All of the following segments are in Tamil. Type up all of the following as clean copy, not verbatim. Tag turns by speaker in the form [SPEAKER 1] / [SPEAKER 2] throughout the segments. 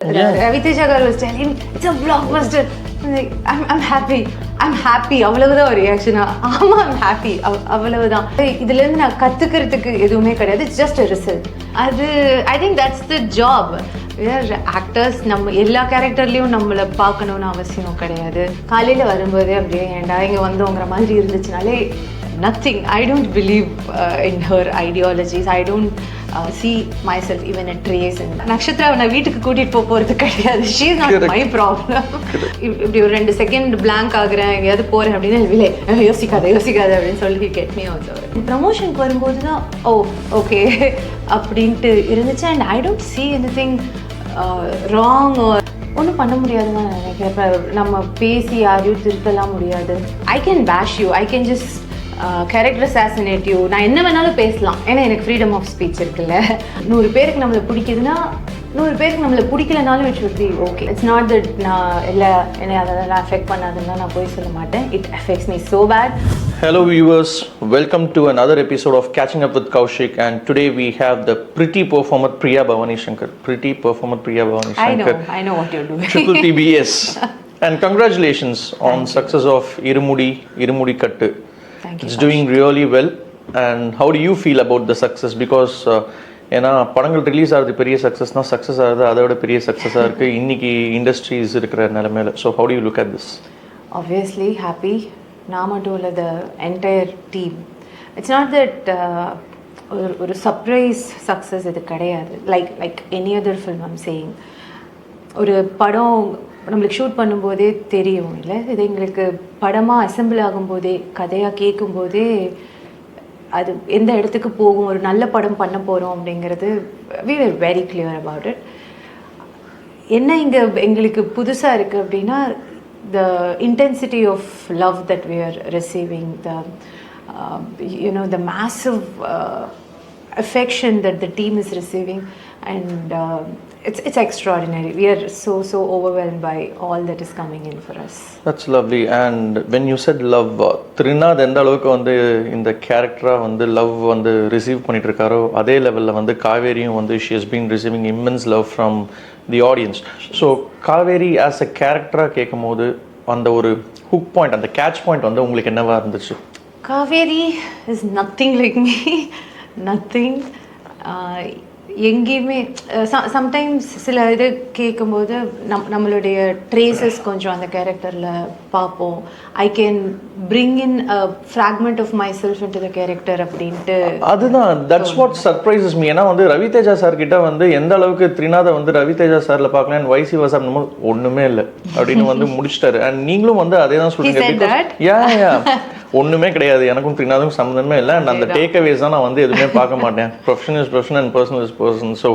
[SPEAKER 1] Ravi Teja was telling it's a blockbuster. I'm happy. I'm happy. அவ்வளவுதான் ஒரு ரியாக்ஷனா. ஆமா I'm happy. அவ்வளவுதான். இதுல இருந்து நான் கத்துக்கிறதுக்கு எதுவுமே கிடையாது. It's just a result. அது I think that's the job. We are actors. நம்ம எல்லா கேரக்டர்லயும் நம்மள பார்க்கணும்னு அவசியம் கிடையாது. காலையில வரும்போதே அப்படியே ஏண்டா இங்க வந்தோங்கிற மாதிரி இருந்துச்சுனாலே nothing. I don't believe in her ideologies. I don't see myself even a trace in Nakshathra. நான் வீட்டுக்கு கூட்டிட்டு போறது கிடையாது. She is not my problem. இப்படி ஒரு 2 செகண்ட் blank ஆகுறேன் எங்கேயாவது போறேன் அப்படின்னா விலை யோசிக்காத அப்படின்னு சொல்லி get me out. ப்ரமோஷனுக்கு வரும்போது தான் ஓகே அப்படின்ட்டு இருந்துச்சு. And I don't see anything wrong or ஒன்றும் பண்ண முடியாதுன்னு நான் நினைக்கிறேன். நம்ம பேசி யாரையும் திருத்தலாம் முடியாது. I can bash you. I can just character assassinate you. நான் என்ன வேணாலும் பேசலாம், ஏன்னா எனக்கு ஃப்ரீடம் ஆஃப் ஸ்பீச் இருக்குல்ல. 100 பேருக்கு நம்மளை பிடிக்குதுன்னா 100 பேருக்கு நம்மளை பிடிக்கலனாலும் it should be okay. It's not that நான் இல்லை என்னை அதெல்லாம் அஃபெக்ட் பண்ணாதுன்னா நான் போய் சொல்ல மாட்டேன். It affects me so bad.
[SPEAKER 2] Hello viewers, welcome to another episode of Catching Up with Kaushik, and today we have the pretty performer Priya Bhavani Shankar. Pretty performer Priya Bhavani Shankar.
[SPEAKER 1] I know what you're doing.
[SPEAKER 2] Triple TBS. And congratulations on success of Irumudi Kattu. It's doing really well. And how do you feel about the success? Because ஏன்னா படங்கள் ரிலீஸ் ஆகிறது பெரிய சக்ஸஸ்னா சக்ஸஸ் ஆகுது அதை விட பெரிய சக்ஸஸாக இருக்குது இன்னைக்கு இண்டஸ்ட்ரீஸ் இருக்கிற நிலைமையில. So how do you look at this?
[SPEAKER 1] Obviously happy. நான் மட்டும் இல்லை, the entire team. It's not that ஒரு சர்ப்ரைஸ் சக்ஸஸ் இது கிடையாது. Like any other film I'm saying. ஒரு படம் நம்மளுக்கு ஷூட் பண்ணும்போதே தெரியும் இல்லை, இது எங்களுக்கு படமாக அசெம்பிள் ஆகும்போதே கதையாக கேட்கும்போதே அது எந்த இடத்துக்கு போகும், ஒரு நல்ல படம் பண்ண போகிறோம் அப்படிங்கிறது we were very clear about it. என்ன இங்கே எங்களுக்கு புதுசாக இருக்குது அப்படின்னா the intensity of love that we are receiving, the massive affection that the team is receiving, and it's extraordinary. We are so overwhelmed by all that is coming in for us.
[SPEAKER 2] That's lovely. And when you said love, Trinad எந்த அளவுக்கு வந்து இந்த கேரக்டரா வந்து லவ் வந்து ரிசீவ் பண்ணிட்டு இருக்காரோ அதே லெவலில் வந்து காவேரியும் வந்து she has been receiving immense love from the audience. So Kaveri as a கேரக்டரா கேட்கும் போது அந்த ஒரு ஹுக் பாயிண்ட், அந்த கேட்ச் பாயிண்ட் வந்து உங்களுக்கு என்னவா இருந்துச்சு?
[SPEAKER 1] Kaveri is nothing like me. Nothing. எங்கேயுமே சம்டைம்ஸ் சில இது கேட்கும்போது நம்மளுடைய ட்ரேசஸ் கொஞ்சம் அந்த கேரக்டரில் பார்ப்போம். I can bring in a fragment of myself into the character அப்படின்ட்டு.
[SPEAKER 2] அதுதான் தட்ஸ் வாட் சர்ப்ரைசஸ் மீ. ஏன்னா வந்து ரவி தேஜா சார் கிட்ட வந்து எந்த அளவுக்கு த்ரிநாதை வந்து ரவி தேஜா சார்ல பார்க்கலாம், வைசி வசா ஒன்றுமே இல்லை அப்படின்னு வந்து முடிச்சிட்டாரு. அண்ட் நீங்களும் வந்து அதே தான் சொல்றீங்க. ஒன்றுமே கிடையாது, எனக்கும் த்ரிநாதுக்கும் சம்மந்தமே இல்லை. அண்ட் அந்த டேக் அவேஸ் தான் நான் வந்து எதுவுமே பார்க்க மாட்டேன். Profession is profession and personal is person. So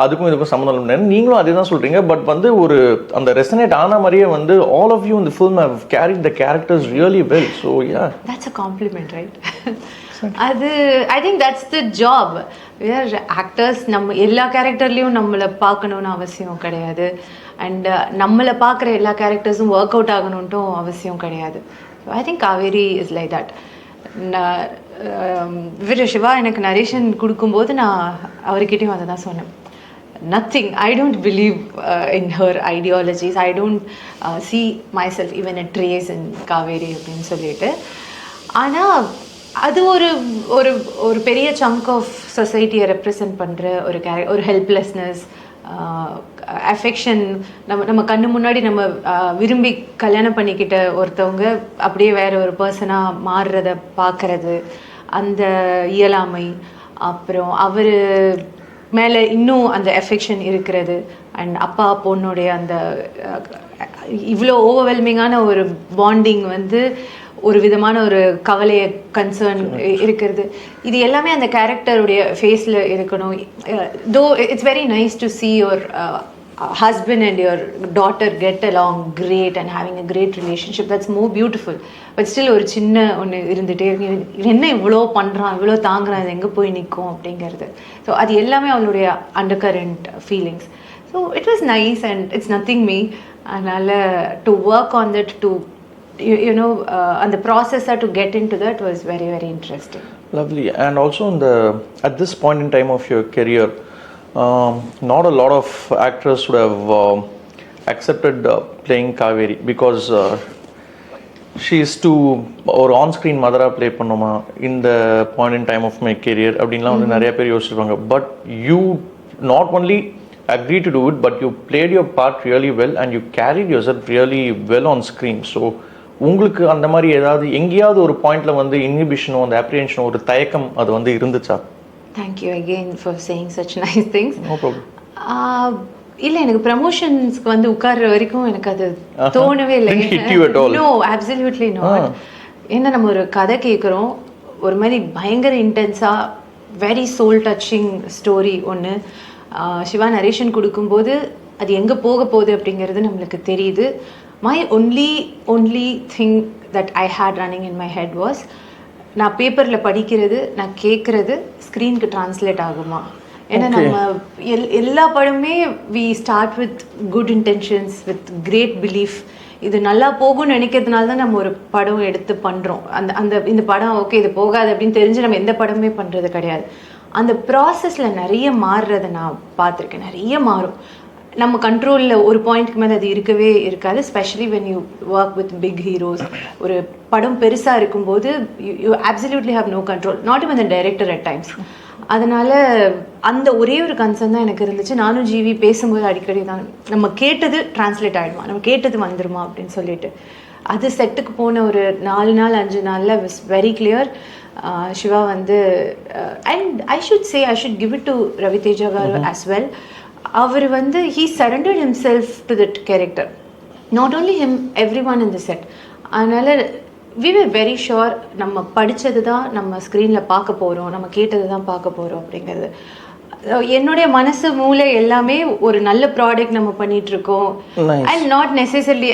[SPEAKER 2] அதுக்கும் இதுக்கும் சம்மந்தம் இல்லை. நீங்களும் அதே தான் சொல்கிறீங்க. பட் வந்து ஒரு அந்த ரெசனேட் ஆன மாதிரியே வந்து ஆல் ஆஃப் யூ இந்த film have carried the characters really well. So yeah,
[SPEAKER 1] that's a compliment, right? அது I think that's the job. we are actors. நம்ம எல்லா கேரக்டர்லேயும் நம்மளை பார்க்கணுன்னு அவசியம் கிடையாது. அண்ட் நம்மளை பார்க்குற எல்லா கேரக்டர்ஸும் ஒர்க் அவுட் ஆகணுன்ட்டும் அவசியம் கிடையாது. I think Kaveri is like that. Siva எனக்கு நரேஷன் கொடுக்கும்போது நான் அவர்கிட்டையும் அதை தான் சொன்னேன். nothing. I don't believe in her ideologies. I don't see myself even a trace in Kaveri அப்படின்னு சொல்லிட்டு. ஆனால் அது ஒரு பெரிய சங்க் ஆஃப் சொசைட்டியை ரெப்ரசன்ட் பண்ணுற ஒரு ஹெல்ப்லெஸ்னஸ், அஃபெக்ஷன். நம்ம கண்ணு முன்னாடி நம்ம விரும்பி கல்யாணம் பண்ணிக்கிட்ட ஒருத்தவங்க அப்படியே வேற ஒரு பர்சனாக மாறுறத பார்க்கறது, அந்த இயலாமை, அப்புறம் அவர் மேலே இன்னும் அந்த அஃபெக்ஷன் இருக்கிறது, அண்ட் அப்பா பொண்ணுடைய அந்த இவ்வளோ ஓவர்வெல்மிங்கான ஒரு பாண்டிங் வந்து ஒரு விதமான ஒரு கவலையை கன்சர்ன் இருக்கிறது. இது எல்லாமே அந்த கேரக்டருடைய ஃபேஸில் இருக்கணும். தோ it's very nice to see your husband and your daughter get along great and having a great relationship. That's more beautiful. But still ஒரு சின்ன ஒன்று இருந்துகிட்டே இருக்கு, என்ன இவ்வளோ பண்ணுறான், இவ்வளோ தாங்குறான், அது எங்கே போய் நிற்கும் அப்படிங்கிறது. ஸோ அது எல்லாமே அவளுடைய under current feelings. So it was nice and it's nothing me. அதனால் to work on that, to and the process to get into that was very, very interesting.
[SPEAKER 2] Lovely. And also at this point in time of your career, not a lot of actors would have accepted playing Kaveri because she is too or on screen mother play பண்ணோமா in the point in time of my career அப்படின்லாம் வந்து நிறைய பேர் யோசிச்சிருப்பாங்க. But you not only agreed to do it, but you played your part really well and you carried yourself really well on screen. So உங்களுக்கு அந்த மாதிரி ஏதாவது எங்கேயாவது ஒரு பாயிண்ட்ல வந்து இன்ஹிபிஷனோ அந்த அப்ரிஹென்ஷனோ ஒரு தயக்கம் அது வந்து இருந்துச்சா?
[SPEAKER 1] Thank you again for saying such nice things.
[SPEAKER 2] No problem.
[SPEAKER 1] இல்லை எனக்கு ப்ரமோஷன்ஸ்க்கு வந்து உட்கார்ற வரைக்கும் எனக்கு அது தோணவே இல்லை. No absolutely not. ஏன்னா நம்ம ஒரு கதை கேட்குறோம், ஒரு மாதிரி பயங்கர இன்டென்ஸாக வெரி சோல் டச்சிங் ஸ்டோரி ஒன்று சிவா நரேஷன் கொடுக்கும்போது அது எங்கே போக போகுது அப்படிங்கிறது நம்மளுக்கு தெரியுது. My only thing that I hate running in my head was, நான் பேப்பரில் படிக்கிறது, நான் கேட்குறது ஸ்க்ரீனுக்கு ட்ரான்ஸ்லேட் ஆகுமா? ஏன்னா நம்ம எல்லா படமே we start with good intentions, with great belief. இது நல்லா போகும்னு நினைக்கிறதுனால தான் நம்ம ஒரு படம் எடுத்து பண்ணுறோம். இந்த படம் ஓகே இது போகாது அப்படின்னு தெரிஞ்சு நம்ம எந்த படமே பண்ணுறது கிடையாது. அந்த ப்ராசஸில் நிறைய மாறுறதை நான் பார்த்துருக்கேன். நிறைய மாறும். நம்ம கண்ட்ரோலில் ஒரு பாயிண்ட்க்கு மேலே அது இருக்கவே இருக்காது. Specially when you work with big heroes. ஒரு படம் பெருசாக இருக்கும்போது you absolutely have no control, not even the director at times. அதனால் அந்த ஒரே ஒரு கன்சர்ன் தான் எனக்கு இருந்துச்சு. நானும் ஜிவி பேசும்போது அடிக்கடி தான், நம்ம கேட்டது டிரான்ஸ்லேட் ஆகிடுமா, நம்ம கேட்டது வந்துடுமா அப்படின்னு சொல்லிட்டு. அது செட்டுக்கு போன ஒரு 4 நாள் 5 நாளில் வாஸ் வெரி கிளியர். சிவா வந்து and I should give it to Ravi Teja garu as well. அவர் வந்து he surrendered himself to that character, not only him, everyone in the set. அதனால் we were very sure நம்ம படித்தது தான் நம்ம ஸ்க்ரீனில் பார்க்க போகிறோம், நம்ம கேட்டது தான் பார்க்க போகிறோம் அப்படிங்கிறது. என்னுடைய மனசு மூளை எல்லாமே ஒரு நல்ல ப்ராடக்ட் நம்ம பண்ணிகிட்ருக்கோம். அண்ட் நாட் நெசசரிலி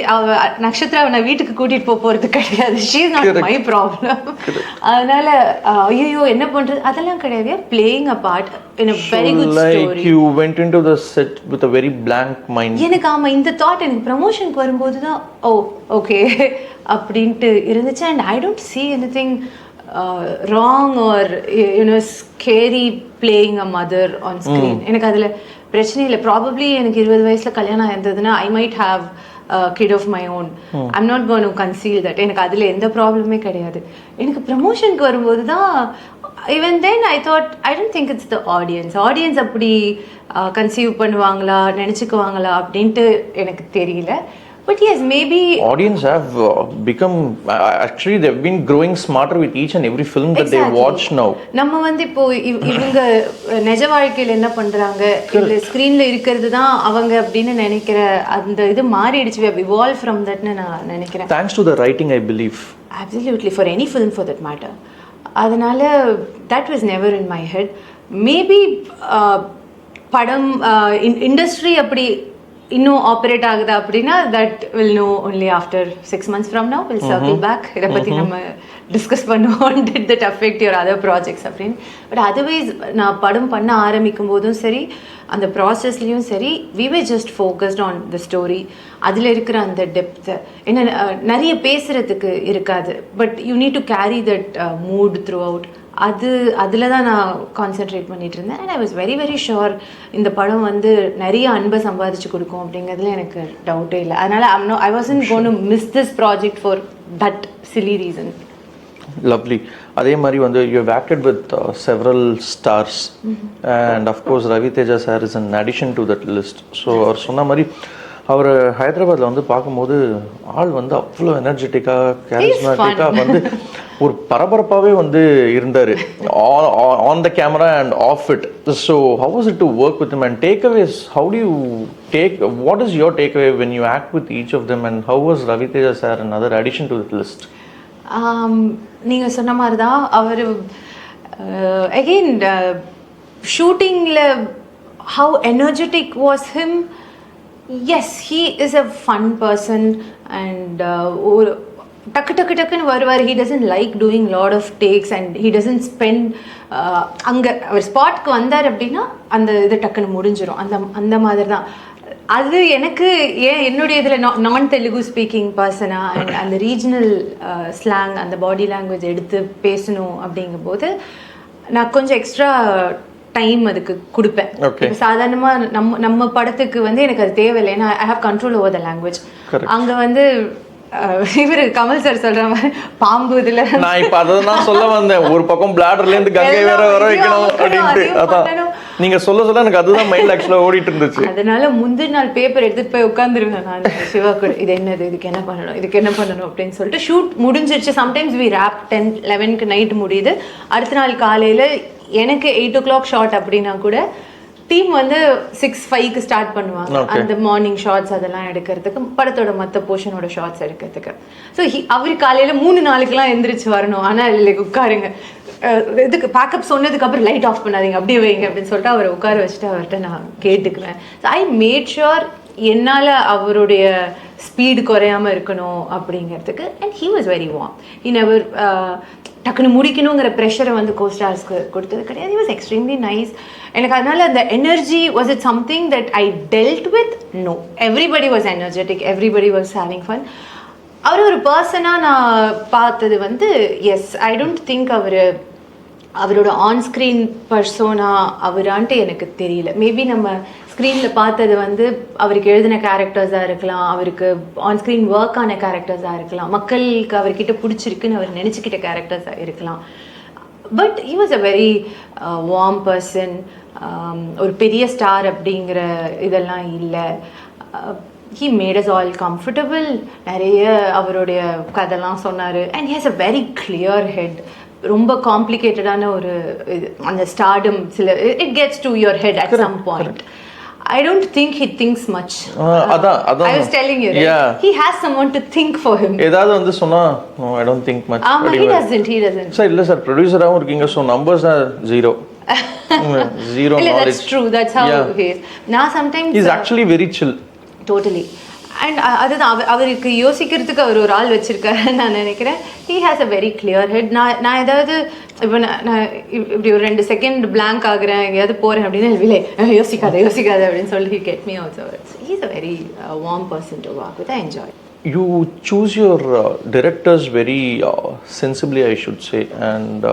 [SPEAKER 1] நக்ஷத்ரா நான் வீட்டுக்கு கூட்டிகிட்டு போகிறது கிடையாது. She is not my problem. அதனால் ஐயோ என்ன பண்ணுறது அதெல்லாம் கிடையாது. Playing a part in a very good story.
[SPEAKER 2] You went into the set with a very blank mind.
[SPEAKER 1] எனக்கு ஆமாம், இந்த தாட் எனக்கு ப்ரமோஷனுக்கு வரும்போது தான் ஓகே அப்படின்ட்டு இருந்துச்சு. And I don't see anything wrong or scary playing a mother on screen. எனக்கு அதில் பிரச்சனை இல்லை. ப்ராபப்ளி எனக்கு 20 வயசில் கல்யாணம் இருந்ததுன்னா I might have kid of my own. I'm not going to conceal that. எனக்கு அதில் எந்த ப்ராப்ளமே கிடையாது. எனக்கு ப்ரமோஷனுக்கு வரும்போது தான் even then I thought, I don't think it's the audience அப்படி கன்சீவ் பண்ணுவாங்களா நினச்சிக்குவாங்களா அப்படின்ட்டு எனக்கு தெரியல. But yes, maybe
[SPEAKER 2] audience have become actually they've been growing smarter with each and every film that they watch now.
[SPEAKER 1] நம்ம வந்து இப்போ இவங்க நிஜ வாழ்க்கையில் என்ன பண்றாங்க, இல்ல ஸ்கிரீன்ல இருக்கிறது தான் அவங்க அப்படின்னு நினைக்கிற அந்த இது மாறிடுச்சு. We have evolved from that னு நான் நினைக்கிறேன்.
[SPEAKER 2] Thanks to the writing, I believe.
[SPEAKER 1] Absolutely, for any film for that matter. அதனால that was never in my head. Maybe படம் இண்டஸ்ட்ரி அப்படி இன்னும் ஆப்ரேட் ஆகுதா அப்படின்னா that will know only after 6 months from now. Will circle back. இதை பற்றி நம்ம டிஸ்கஸ் பண்ணுவோம். Did that affect your other projects அப்படின்னு. பட் அதர்வைஸ் நான் படம் பண்ண ஆரம்பிக்கும் போதும் சரி, அந்த ப்ராசஸ்லேயும் சரி, we were just focused on the story. அதில் இருக்கிற அந்த டெப்த்து என்ன நிறைய பேசுகிறதுக்கு இருக்காது. But you need to carry that mood throughout. அதில் தான் நான் கான்சென்ட்ரேட் பண்ணிட்டு இருந்தேன். And I was very very sure இந்த படம் வந்து நிறைய அன்பை சம்பாதிச்சு கொடுக்கும் அப்படிங்கிறதுல எனக்கு டவுட்டே இல்லை. அதனால் I wasn't going to miss this project for that silly reason.
[SPEAKER 2] Lovely. அதே மாதிரி வந்து you have acted with several stars and of course Ravi Teja sir is an addition to that list. So அவர் சொன்ன மாதிரி அவர் ஹைதராபாத்தில் வந்து பார்க்கும்போது ஆள் வந்து அவ்வளோ எனர்ஜெட்டிக்காக கேரிஸ்மேட்டிக்காக வந்து ஒரு பரபரப்பாகவே வந்து இருந்தார் on the camera and off it. So how was it to work with him and takeaways? How do you what is your takeaway when you act with each of them and how was Ravi Teja sir and other addition to this list?
[SPEAKER 1] நீங்கள் சொன்ன மாதிரி தான் அவர் அகெயின் ஷூட்டிங்கில் how energetic was him. Yes, he is a fun person and டக்குன்னு வருவார். He doesn't like doing lot of takes and he doesn't spend அங்கே அவர் ஸ்பாட்க்கு வந்தார் அப்படின்னா அந்த இது டக்குன்னு முடிஞ்சிடும். அந்த மாதிரி தான் அது. எனக்கு என்னுடைய இதில் நான் தெலுங்கு ஸ்பீக்கிங் பர்சனாக அண்ட் அந்த ரீஜனல் ஸ்லாங் அந்த பாடி லாங்குவேஜ் எடுத்து பேசணும் அப்படிங்கும்போது நான் கொஞ்சம் எக்ஸ்ட்ரா டைம் அதுக்கு கொடுப்பேன். இப்போ சாதாரணமாக நம்ம படத்துக்கு வந்து எனக்கு அது தேவையில்லை, ஏன்னா I have control over the language. அங்கே வந்து இவரு கமல் சார் சொல்ற மாதிரி பாம்பு இதுல
[SPEAKER 2] நான் இப்ப அதான் சொல்ல வந்தேன், ஒரு பக்கம் பிளாடர்ல இருந்து கங்கை வேற வர வைக்கணும் அப்படின்ட்டு. அதான் நீங்க சொல்ல எனக்கு அதுதான் மைண்ட்ல ஆக்சுவலா ஓடிட்டு இருந்துச்சு.
[SPEAKER 1] அதனால முந்தின நாள் பேப்பர் எடுத்துட்டு போய் உட்காந்துருவேன் நான் சிவா கூட, இது என்னது, இதுக்கு என்ன பண்ணணும் அப்படின்னு சொல்லிட்டு. ஷூட் முடிஞ்சிருச்சு. சம்டைம்ஸ் வி ரேப் 10-11 நைட் முடியுது. அடுத்த நாள் காலையில எனக்கு 8 o'clock ஷாட் அப்படின்னா கூட டீம் வந்து 6-5 ஸ்டார்ட் பண்ணுவாங்க அந்த மார்னிங் ஷார்ட்ஸ் அதெல்லாம் எடுக்கிறதுக்கு, படத்தோட மற்ற போர்ஷனோட ஷார்ட்ஸ் எடுக்கிறதுக்கு. ஸோ அவரு காலையில் 3-4 எந்திரிச்சு வரணும். ஆனால் லைக் உட்காருங்க, இதுக்கு பேக்கப் சொன்னதுக்கு அப்புறம் லைட் ஆஃப் பண்ணாதீங்க, அப்படியே வைங்க அப்படின்னு சொல்லிட்டு அவரை உட்கார வச்சுட்டு அவர்கிட்ட நான் கேட்டுக்குவேன். ஸோ ஐ மேட் ஷுர் என்னால் அவருடைய ஸ்பீடு குறையாமல் இருக்கணும் அப்படிங்கிறதுக்கு. And he was very warm. He never டக்குன்னு முடிக்கணுங்கிற ப்ரெஷரை வந்து கோஸ்டார்ஸ்க்கு கொடுத்தது கிடையாது. He was extremely nice. எனக்கு அதனால அந்த energy was it something that I dealt with? No, everybody was energetic, everybody was having fun. அவர் ஒரு பர்சனாக நான் பார்த்தது வந்து எஸ், ஐ டோன்ட் திங்க் அவரோட ஆன்ஸ்க்ரீன் பர்சோனா அவரான்ட்டு எனக்கு தெரியல. மேபி நம்ம ஸ்க்ரீனில் பார்த்தது வந்து அவருக்கு எழுதின கேரக்டர்ஸாக இருக்கலாம், அவருக்கு ஆன்ஸ்க்ரீன் ஒர்க் ஆன கேரக்டர்ஸாக இருக்கலாம், மக்களுக்கு அவர்கிட்ட பிடிச்சிருக்குன்னு அவர் நினச்சிக்கிட்ட கேரக்டர்ஸாக இருக்கலாம். But he was a very warm person. ஒரு பெரிய ஸ்டார் அப்படிங்கிற இதெல்லாம் இல்லை. He made us all comfortable. நிறைய அவருடைய கதைலாம் சொன்னார். And he has a very clear head. ரொம்ப காம்ப்ளிகேட்டடான ஒரு இது, அந்த ஸ்டார்டம் சில it gets to your head at some point. I don't think he thinks much. I was telling you, right? Yeah. He has someone to think for him.
[SPEAKER 2] ஏதாவது வந்து சொன்னா no, I don't think much.
[SPEAKER 1] He doesn't.
[SPEAKER 2] Sir, இல்ல சார், ப்ரொடியூசராவும் இருக்கீங்க, so numbers are zero. Zero knowledge.
[SPEAKER 1] That's true. That's how he is. Now sometimes
[SPEAKER 2] he's actually very chill.
[SPEAKER 1] Totally. And அதுதான் அவருக்கு யோசிக்கிறதுக்கு அவர் ஒரு ஆள் வச்சிருக்காருன்னு நான் நினைக்கிறேன். He has a very clear head. நான் ஏதாவது இப்போ நான் இப்படி ஒரு 2 செகண்ட் பிளாங்க் ஆகுறேன், எங்கேயாவது போகிறேன் அப்படின்னா இல்லை யோசிக்காத அப்படின்னு சொல்லி he get me also. He is a very warm person to work with. I enjoy.
[SPEAKER 2] You choose your directors very sensibly, I should say. And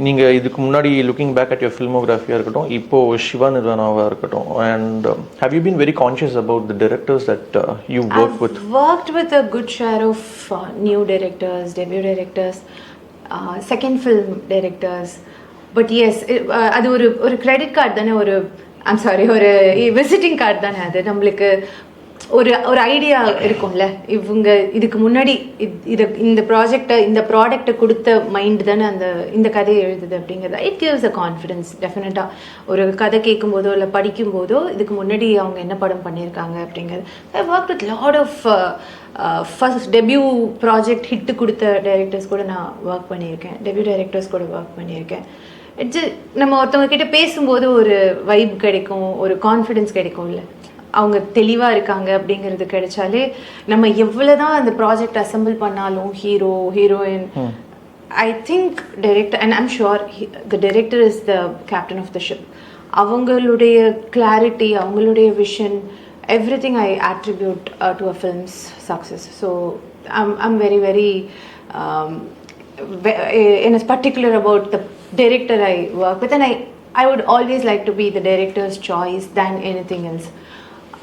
[SPEAKER 2] நீங்கள் இதுக்கு முன்னாடி லுக்கிங் பேக் அட் யுவர் ஃபில்மோகிராஃபியாக இருக்கட்டும், இப்போது சிவா நிர்வாணாவாக இருக்கட்டும், and have you been very conscious about the directors that you work with?
[SPEAKER 1] Worked with a good share of new directors, debut directors, second film directors. But yes, அது ஒரு கிரெடிட் கார்டு தானே, ஒரு ஒரு விசிட்டிங் கார்டு தானே அது. நம்மளுக்கு ஒரு ஐடியா இருக்கும்ல, இவங்க இதுக்கு முன்னாடி இந்த ப்ராடக்டை கொடுத்த மைண்ட் தானே இந்த கதையை எழுதுது அப்படிங்கிறது. இட் கிவ்ஸ் அ கான்ஃபிடென்ஸ் டெஃபினட்டாக. ஒரு கதை கேட்கும்போதோ இல்லை படிக்கும்போதோ இதுக்கு முன்னாடி அவங்க என்ன படம் பண்ணியிருக்காங்க அப்படிங்கிறது. I work with lot of first debut project hit கொடுத்த டைரக்டர்ஸ் கூட நான் ஒர்க் பண்ணியிருக்கேன், டெபியூ டைரக்டர்ஸ் கூட ஒர்க் பண்ணியிருக்கேன். நம்ம ஒருத்தவங்க கிட்ட பேசும்போது ஒரு வைப் கிடைக்கும், ஒரு கான்ஃபிடென்ஸ் கிடைக்கும் இல்லை, அவங்க தெளிவாக இருக்காங்க அப்படிங்கிறது கிடைச்சாலே நம்ம எவ்வளோதான் அந்த ப்ராஜெக்ட் அசம்பிள் பண்ணாலும் hero heroine, I think director, and I'm sure the director is the captain of the ship. அவங்களுடைய கிளாரிட்டி, அவங்களுடைய vision, everything I attribute to a film's success. So I'm very very in a particular about the director I work with, and I would always like to be the director's choice than anything else.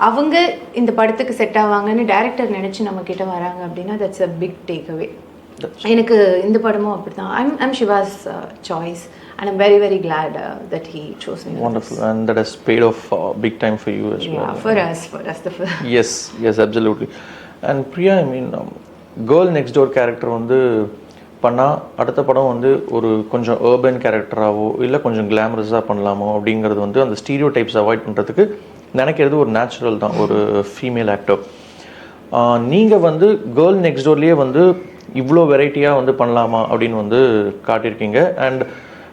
[SPEAKER 1] அவங்க இந்த படத்துக்கு செட் ஆவாங்கன்னு டைரக்டர் நினச்சி நம்ம கிட்ட வராங்க அப்படின்னா that's a big takeaway. எனக்கு இந்த படமும் அப்படி தான். I'm Shiva's choice and I'm very very glad that he chose me.
[SPEAKER 2] Wonderful. And that has paid off big time for you as well.
[SPEAKER 1] For us the film.
[SPEAKER 2] Yes absolutely. And Priya, I mean girl next door character வந்து பண்ணால் அடுத்த படம் வந்து ஒரு கொஞ்சம் urban கேரக்டராகவோ இல்லை கொஞ்சம் கிளாமரஸாக பண்ணலாமோ அப்படிங்கிறது வந்து அந்த ஸ்டீரியோ டைப்ஸ் அவாய்ட் பண்ணுறதுக்கு நினைக்கிறது ஒரு நேச்சுரல் தான் ஒரு ஃபீமேல் ஆக்டர். நீங்கள் வந்து கேர்ள் நெக்ஸ்ட் டோர்லேயே வந்து இவ்வளோ வெரைட்டியாக வந்து பண்ணலாமா அப்படின்னு வந்து காட்டியிருக்கீங்க. And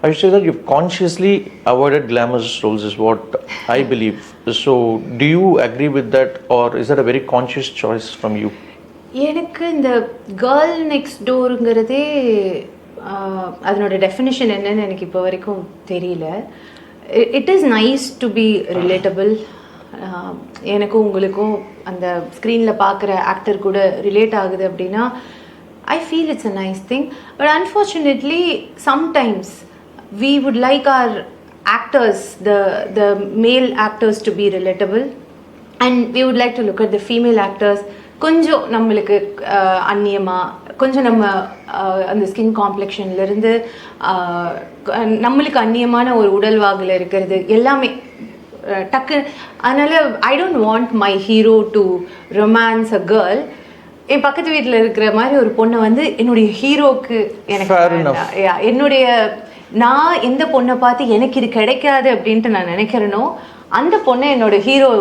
[SPEAKER 2] I should say that you consciously avoided glamorous roles is what I believe. So do you agree with that or is that a very conscious choice from you?
[SPEAKER 1] எனக்கு இந்த கேர்ள் நெக்ஸ்ட் டோருங்கிறதே அதனோட டெஃபினிஷன் என்னன்னு எனக்கு இப்போ வரைக்கும் தெரியல. It is nice to be relatable. எனக்கும் உங்களுக்கும் அந்த ஸ்க்ரீனில் பார்க்குற ஆக்டர் கூட ரிலேட் ஆகுது அப்படின்னா I feel it's a nice thing. But unfortunately sometimes we would like our actors, the male actors to be relatable, and we would like to look at the female actors கொஞ்சம் நம்மளுக்கு அந்நியமாக கொஞ்சம் நம்ம அந்த ஸ்கின் காம்ப்ளெக்ஷன்லேருந்து நம்மளுக்கு அந்நியமான ஒரு உடல்வாகில் இருக்கிறது எல்லாமே டக்கு. அதனால் I don't want my hero to romance a girl. என் பக்கத்து வீட்டில் இருக்கிற மாதிரி ஒரு பொண்ணை வந்து என்னுடைய ஹீரோக்கு எனக்கு என்னுடைய நான் எந்த பொண்ணை பார்த்து எனக்கு இது கிடைக்காது அப்படின்ட்டு நான் நினைக்கிறேனோ அந்த பொண்ணை என்னோட ஹீரோ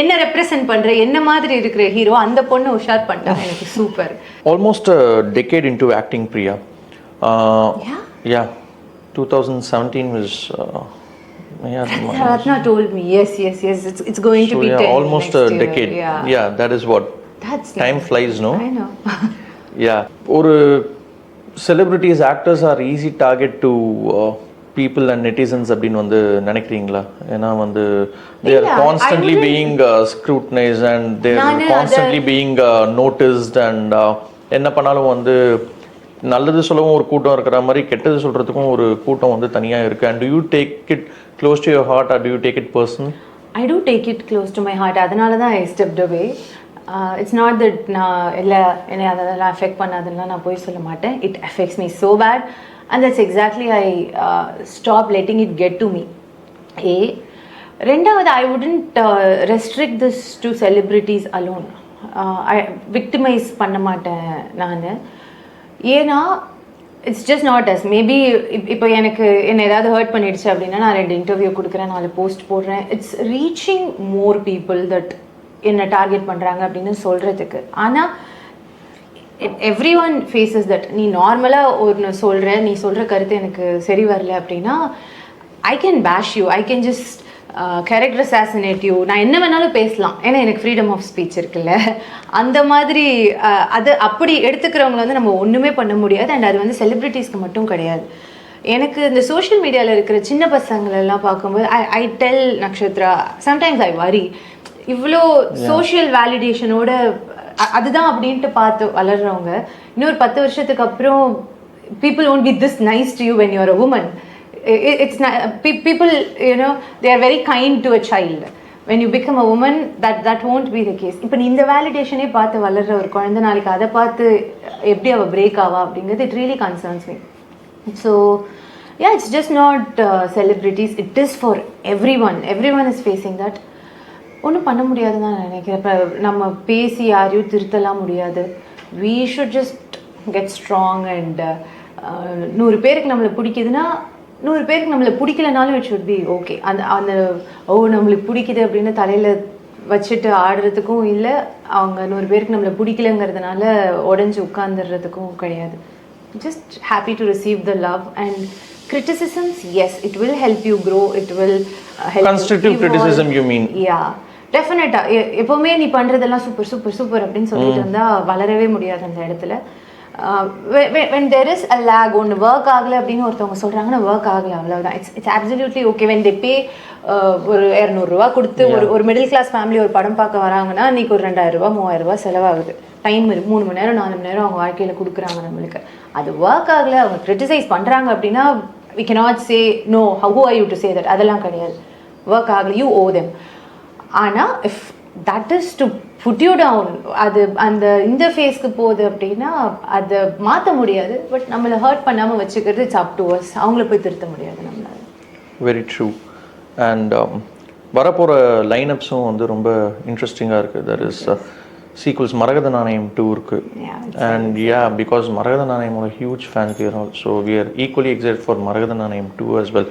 [SPEAKER 1] என்ன ரெப்ரசென்ட் பண்ற என்ன மாதிரி இருக்கிற ஹீரோ அந்த பொண்ணை உஷார் பண்ணிட்டாங்க. எனக்கு super.
[SPEAKER 2] Almost a decade into acting, Priya. Yeah 2017 was
[SPEAKER 1] Ratna told me. Yes, it's going to be 10
[SPEAKER 2] almost a decade. Yeah, that is what time flies, no?
[SPEAKER 1] I know.
[SPEAKER 2] ஒரு celebrities, actors are easy target to people and netizens அப்படின்னு வந்து நினைக்கிறீங்களா? ஏன்னா வந்து they are constantly being scrutinized and they are constantly being noticed and என்ன பண்ணாலும் வந்து நல்லது சொல்லவும் ஒரு கூட்டம் இருக்கிற மாதிரி கெட்டது சொல்றதுக்கும் ஒரு கூட்டம் வந்து தனியா இருக்கு. And do you take it close to your heart or do you take it personal?
[SPEAKER 1] I do take it close to my heart. அதனால தான் I stepped away. It's not that நான் இல்லை என்னை அதெல்லாம் அஃபெக்ட் பண்ணாதுன்னா நான் போய் சொல்ல மாட்டேன். It affects me so bad. And that's exactly I stop letting it get to me. ரெண்டாவது, I wouldn't restrict this to celebrities alone. I victimize பண்ண மாட்டேன் நான். ஏன்னா it's just not us. Maybe இப்போ எனக்கு என்ன ஏதாவது ஹர்ட் பண்ணிடுச்சு அப்படின்னா நான் 2 இன்டர்வியூ கொடுக்குறேன், 4 போஸ்ட் போடுறேன். It's reaching more people that என்னை டார்கெட் பண்ணுறாங்க அப்படின்னு சொல்கிறதுக்கு. ஆனால் everyone faces that. நீ நார்மலாக ஒன்று சொல்கிற, நீ சொல்கிற கருத்து எனக்கு சரி வரல அப்படின்னா ஐ கேன் பேஷ் you, I can just character assassinate you. நான் என்ன வேணாலும் பேசலாம், ஏன்னா எனக்கு ஃப்ரீடம் ஆஃப் ஸ்பீச் இருக்குல்ல. அந்த மாதிரி அது அப்படி எடுத்துக்கிறவங்க வந்து நம்ம ஒன்றுமே பண்ண முடியாது. அண்ட் அது வந்து செலிப்ரிட்டிஸ்க்கு மட்டும் கிடையாது. எனக்கு இந்த சோஷியல் மீடியாவில் இருக்கிற சின்ன பசங்களெல்லாம் பார்க்கும்போது I tell Nakshatra, sometimes I worry, இவ்வளோ சோஷியல் வேலிடேஷனோட அதுதான் அப்படின்ட்டு பார்த்து வளர்றவங்க இன்னொரு 10 வருஷத்துக்கு அப்புறம் people won't be this nice to you when you're a woman. It's not, people, you know, they are very kind to a child. When you become a woman, that won't be the case. இப்போ இந்த வேலிடேஷனே பார்த்து வளர்ற ஒரு குழந்தை நாளைக்கு அதை பார்த்து எப்படி அவள் பிரேக் ஆவா அப்படிங்கிறது it really concerns me. So yeah, it's just not celebrities, it is for everyone is facing that. ஒன்றும் பண்ண முடியாதுன்னு நான் நினைக்கிறேன். இப்போ நம்ம பேசி யாரையும் திருத்தலாம் முடியாது. we should just get strong and 100 பேருக்கு நம்மளை பிடிக்குதுன்னா 100 பேருக்கு நம்மளை பிடிக்கலனாலும் இட் ஷுட் பி ஓகே. அந்த நம்மளுக்கு பிடிக்குது அப்படின்னு தலையில் வச்சுட்டு ஆடுறதுக்கும் இல்லை, அவங்க 100 பேருக்கு நம்மளை பிடிக்கலங்கிறதுனால உடஞ்சி உட்காந்துடுறதுக்கும் கிடையாது. just happy to receive the love and criticisms. Yes, it will help you grow, it will help
[SPEAKER 2] constructive you criticism you mean?
[SPEAKER 1] Yeah, டெஃபினட்டா. எப்போவுமே நீ பண்ணுறதெல்லாம் சூப்பர் சூப்பர் சூப்பர் அப்படின்னு சொல்லிட்டு இருந்தால் வளரவே முடியாது அந்த இடத்துல. when there is a lag, ஒன்று ஒர்க் ஆகலை அப்படின்னு ஒருத்தவங்க சொல்கிறாங்கன்னா ஒர்க் ஆகலை, அவ்வளோதான். It's absolutely okay when they pay ஒரு 200 ரூபா கொடுத்து ஒரு மிடில் கிளாஸ் ஃபேமிலி ஒரு படம் பார்க்க வராங்கன்னா இன்றைக்கி ஒரு 2000 ரூபா 3000 ரூபா செலவாகுது. டைம் 3 மணி நேரம் 4 மணி நேரம் அவங்க வாழ்க்கையில் கொடுக்குறாங்க நம்மளுக்கு. அது ஒர்க் ஆகலை, அவங்க கிரிட்டிசைஸ் பண்ணுறாங்க அப்படின்னா we cannot say no, who are you to say that? அதெல்லாம் கிடையாது. ஒர்க் ஆகலை, you owe them. ஆனால் if that is to put you down, அது அந்த இந்த ஃபேஸ்க்கு போகுது அப்படின்னா அதை மாற்ற முடியாது. பட் நம்மளை ஹர்ட் பண்ணாமல் வச்சுக்கிறது இட்ஸ் அப் டு அஸ். அவங்கள போய் திருத்த முடியாது நம்மளால.
[SPEAKER 2] Very true. அண்ட் வரப்போகிற லைனப்ஸும் வந்து ரொம்ப இன்ட்ரெஸ்டிங்காக இருக்குது. That is sequels. Maragatha Nanayam 2 இருக்குது. அண்ட் பிகாஸ் மரகத நாணயமோட huge fan here also we are equally excited for Maragatha Nanayam 2 as well,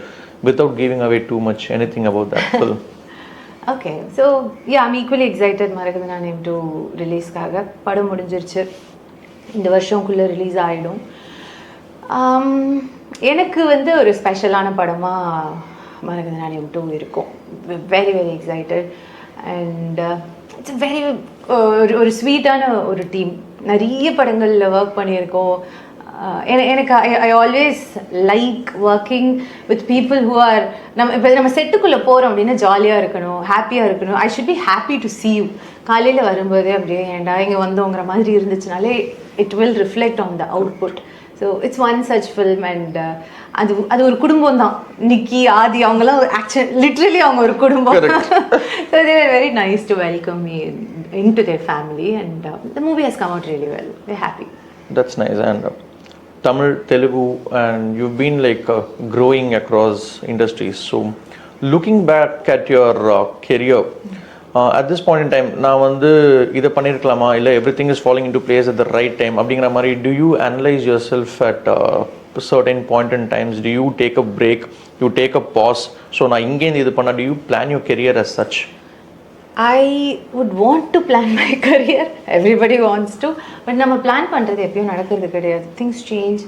[SPEAKER 2] without giving away too much anything about that film.
[SPEAKER 1] Okay, so I'm equally excited மரகத நாணயம் 2 ரிலீஸ்க்காக. படம் முடிஞ்சிருச்சு, இந்த வருஷம்குள்ளே ரிலீஸ் ஆகிடும். எனக்கு வந்து ஒரு ஸ்பெஷலான படமாக மரகத நாணயம் 2 இருக்கும். Very very excited. And it's very ஒரு ஸ்வீட்டான ஒரு டீம். நிறைய படங்களில் ஒர்க் பண்ணியிருக்கோம். எனக்கு I always like working with people who are நம்ம செட்டுக்குள்ளே போகிறோம் அப்படின்னா ஜாலியாக இருக்கணும், ஹாப்பியாக இருக்கணும். I should be happy to see you. காலையில் வரும்போதே அப்படியே ஏண்டா இங்கே வந்தோங்கிற மாதிரி இருந்துச்சுனாலே it will reflect on the output. So it's one such film and அது ஒரு குடும்பம் தான். நிக்கி ஆதி அவங்களாம் லிட்ரலி அவங்க ஒரு குடும்பம். So they are very nice to welcome me into their family and the movie has come out really well. We're happy.
[SPEAKER 2] That's nice. And Tamil, Telugu, and you've been like growing across industries. So looking back at your career, at this point in time, நான் வந்து இதை பண்ணியிருக்கலாமா இல்லை everything is falling into place at the right time அப்படிங்கிற மாதிரி, do you analyze yourself at certain point in times? Do you take a break? You take a pause? So நான் இங்கேருந்து இது பண்ண, do you plan your career as such?
[SPEAKER 1] I would want to plan my career. Everybody wants to. But நம்ம பிளான் பண்ணுறது எப்பயும் நடக்கிறது கிடையாது. Things change.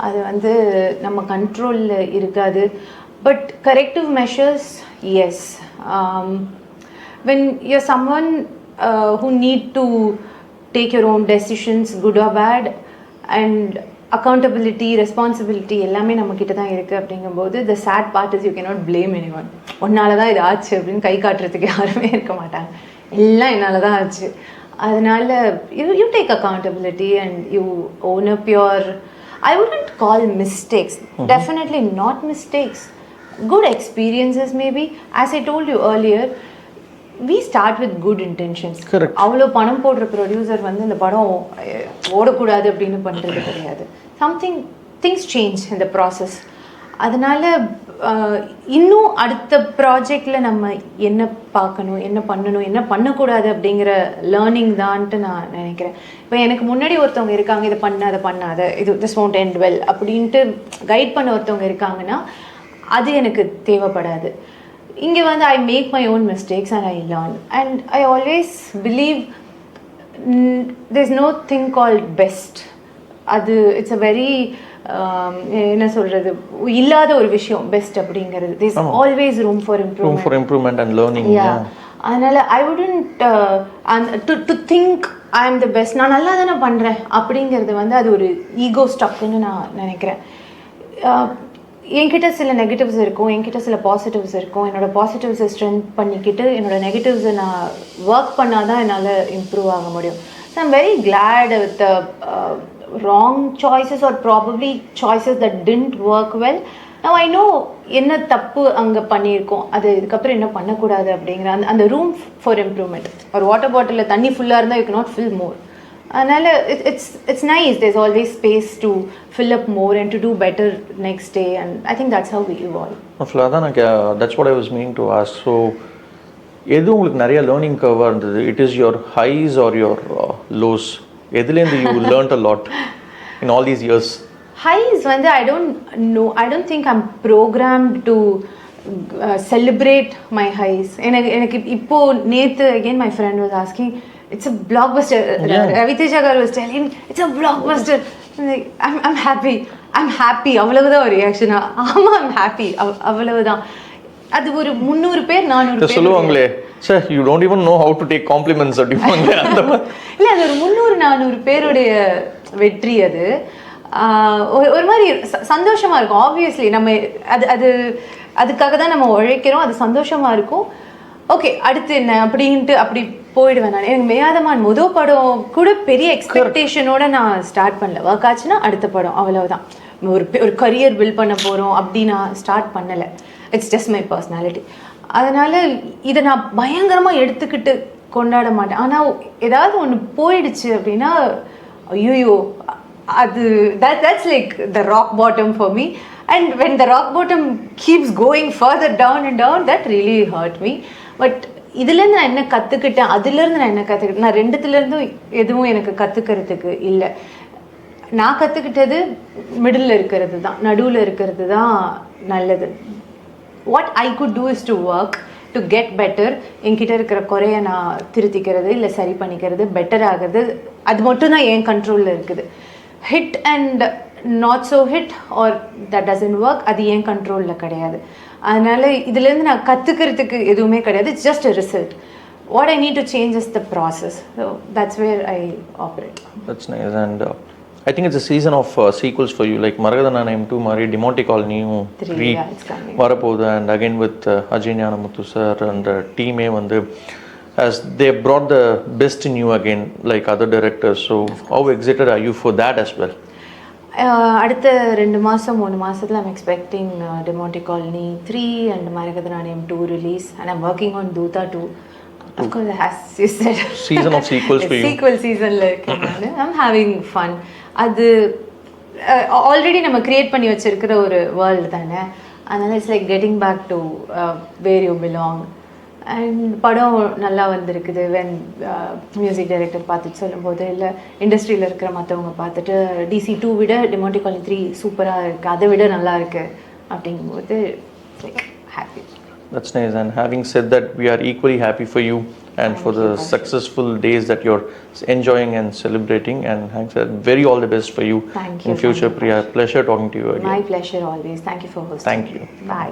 [SPEAKER 1] அது வந்து நம்ம கண்ட்ரோலில் இருக்காது. But corrective measures, yes. When you're someone who need to take your own decisions, good or bad, and accountability responsibility எல்லாமே நம்மக்கிட்ட தான் இருக்குது அப்படிங்கும்போது the sad part is you cannot blame anyone. உன்னால தான் இது ஆச்சு அப்படின்னு கை காட்டுறதுக்கு யாருமே இருக்க மாட்டாங்க. எல்லாம் என்னால் தான் ஆச்சு. அதனால you take accountability and you own up your, I wouldn't call mistakes, definitely not mistakes, good experiences maybe. As I told you earlier, we start with good intentions. அவ்வளோ பணம் போடுற ப்ரொடியூசர் வந்து இந்த படம் ஓடக்கூடாது அப்படின்னு பண்ணுறது கிடையாது. திங்ஸ் சேஞ்ச் இந்த ப்ராசஸ். அதனால இன்னும் அடுத்த ப்ராஜெக்டில் நம்ம என்ன பார்க்கணும், என்ன பண்ணணும், என்ன பண்ணக்கூடாது அப்படிங்கிற லேர்னிங் தான்ட்டு நான் நினைக்கிறேன். இப்போ எனக்கு முன்னாடி ஒருத்தவங்க இருக்காங்க, இதை பண்ண அதை பண்ணாத, இது திஸ் won't end well அப்படின்ட்டு கைட் பண்ண ஒருத்தவங்க இருக்காங்கன்னா அது எனக்கு தேவைப்படாது. இங்கே வந்து I make my own mistakes and I learn and I always believe there is no thing called best. அது இட்ஸ் அ வெரி என்ன சொல்கிறது, இல்லாத ஒரு விஷயம் பெஸ்ட் அப்படிங்கிறது. There is always room for improvement
[SPEAKER 2] and learning.
[SPEAKER 1] அதனால் I wouldn't to think I am the best, நான் நல்லா தானே பண்ணுறேன் அப்படிங்கிறது வந்து அது ஒரு ஈகோ ஸ்டக்குன்னு நான் நினைக்கிறேன். என்கிட்ட சில நெகட்டிவ்ஸ் இருக்கும், என்கிட்ட சில பாசிட்டிவ்ஸ் இருக்கும். என்னோடய பாசிட்டிவ்ஸை ஸ்ட்ரென்த் பண்ணிக்கிட்டு என்னோடய நெகட்டிவ்ஸை நான் ஒர்க் பண்ணால் தான் என்னால் இம்ப்ரூவ் ஆக முடியும். So I'm very glad with wrong choices R probably choices that didn't work well. Now I know என்ன தப்பு அங்கே பண்ணியிருக்கோம், அது இதுக்கப்புறம் என்ன பண்ணக்கூடாது அப்படிங்கிற அந்த ரூம் ஃபார் இம்ப்ரூவ்மெண்ட். ஒரு வாட்டர் பாட்டிலில் தண்ணி ஃபுல்லாக இருந்தால் யூ cannot fill more. அதனால் it's nice, there's always space to fill up more and to do better next day, and I think that's how we evolve.
[SPEAKER 2] That's what I was meaning to ask. So எது உங்களுக்கு நிறைய லேர்னிங் கர்வாக இருந்தது? It is your highs or your lows? எதுலேருந்து you learned a lot in all these years?
[SPEAKER 1] Highs வந்து I don't think I'm programmed to celebrate my highs. எனக்கு இப்போ நேற்று again my friend was asking, it's a blockbuster. Ravi Teja garu was telling, it's a blockbuster. Like, I'm happy. அவ்வளவுதான் ஒரு ரியாக்ஷன். ஆமா, I'm happy. அவ்வளவுதான். அது ஒரு 300 பேர் 400 பேர்
[SPEAKER 2] சொல்லுவாங்களே, sir you don't even know how to take compliments அப்படிவாங்க. அந்த மாதிரி
[SPEAKER 1] இல்லை, அது ஒரு 300-400 பேருடைய வெற்றி. அது ஒரு மாதிரி சந்தோஷமா இருக்கும். ஆப்வியஸ்லி நம்ம அதுக்காக தான் நம்ம உழைக்கிறோம். அது சந்தோஷமா இருக்கும். ஓகே, அடுத்து என்ன அப்படின்ட்டு அப்படி போயிடுவேன் நான். எனக்கு மேயாதமான் முதல் படம் கூட பெரிய எக்ஸ்பெக்டேஷனோட நான் ஸ்டார்ட் பண்ணல. ஒர்க் ஆச்சுன்னா அடுத்த படம், அவ்வளவுதான். ஒரு கரியர் பில்ட் பண்ண போகிறோம் அப்படி நான் ஸ்டார்ட் பண்ணலை. It's just my personality. அதனால் இதை நான் பயங்கரமாக எடுத்துக்கிட்டு கொண்டாட மாட்டேன். ஆனால் ஏதாவது ஒன்று போயிடுச்சு அப்படின்னா ஐயோ, அது that's like the rock bottom for me. And when the rock bottom keeps going further down and down, that really hurt me. But இதுலேருந்து நான் என்ன கற்றுக்கிட்டேன், அதுலேருந்து நான் என்ன கற்றுக்கிட்டேன், நான் ரெண்டுத்துலேருந்தும் எதுவும் எனக்கு கற்றுக்கிறதுக்கு இல்லை. நான் கற்றுக்கிட்டது மிடில் இருக்கிறது தான், நடுவில் இருக்கிறது தான் நல்லது. What I could do is to work to get better. என்கிட்ட இருக்கிற குறைய நான் திருத்திக்கிறது, இல்லை சரி பண்ணிக்கிறது, பெட்டர் ஆகிறது, அது மட்டும்தான் என் கண்ட்ரோலில் இருக்குது. Hit and not so hit or that doesn't work, அது என் கண்ட்ரோலில் கிடையாது. அதனால் இதுலேருந்து நான் கற்றுக்கிறதுக்கு எதுவுமே கிடையாது. It's just a result. What I need to change is the process. So that's where I operate.
[SPEAKER 2] That's nice. And I think it's a season of sequels for you, like Maharaja M2 Mari, Demonte Colony 3 வரப்போகுது. And again with Ajay Gnanamuthu sir and the team வந்து as they brought the best in you again, like other directors. So how excited are you for that as well?
[SPEAKER 1] அடுத்த 2 மாதம் 3 மாதத்தில் I'm expecting Demonte Colony 3 and Maragadanayam 2 release, and I'm working on Doota 2. Of course, as you said,
[SPEAKER 2] season of sequels for you.
[SPEAKER 1] Sequel seasonல இருக்கேன் நான். I'm having fun. அது ஆல்ரெடி நம்ம கிரியேட் பண்ணி வச்சிருக்கிற ஒரு வேர்ல்டு தானே, அதனால it's like getting back to where you belong. And படம் நல்லா வந்திருக்குது. வென் மியூசிக் டைரக்டர் பார்த்துட்டு சொல்லும்போது, இல்லை இண்டஸ்ட்ரியில் இருக்கிற மற்றவங்க பார்த்துட்டு DC2 விட Demonte Colony 3 சூப்பராக இருக்குது, அதை விட நல்லா இருக்குது அப்படிங்கும்போது like happy.
[SPEAKER 2] That's nice. And having said that, we are equally happy for you and for the successful days that you're enjoying and celebrating. And thanks, very all the best for you in future, Priya. Pleasure talking to you again.
[SPEAKER 1] My pleasure always. Thank you for hosting.
[SPEAKER 2] Thank you.
[SPEAKER 1] Bye.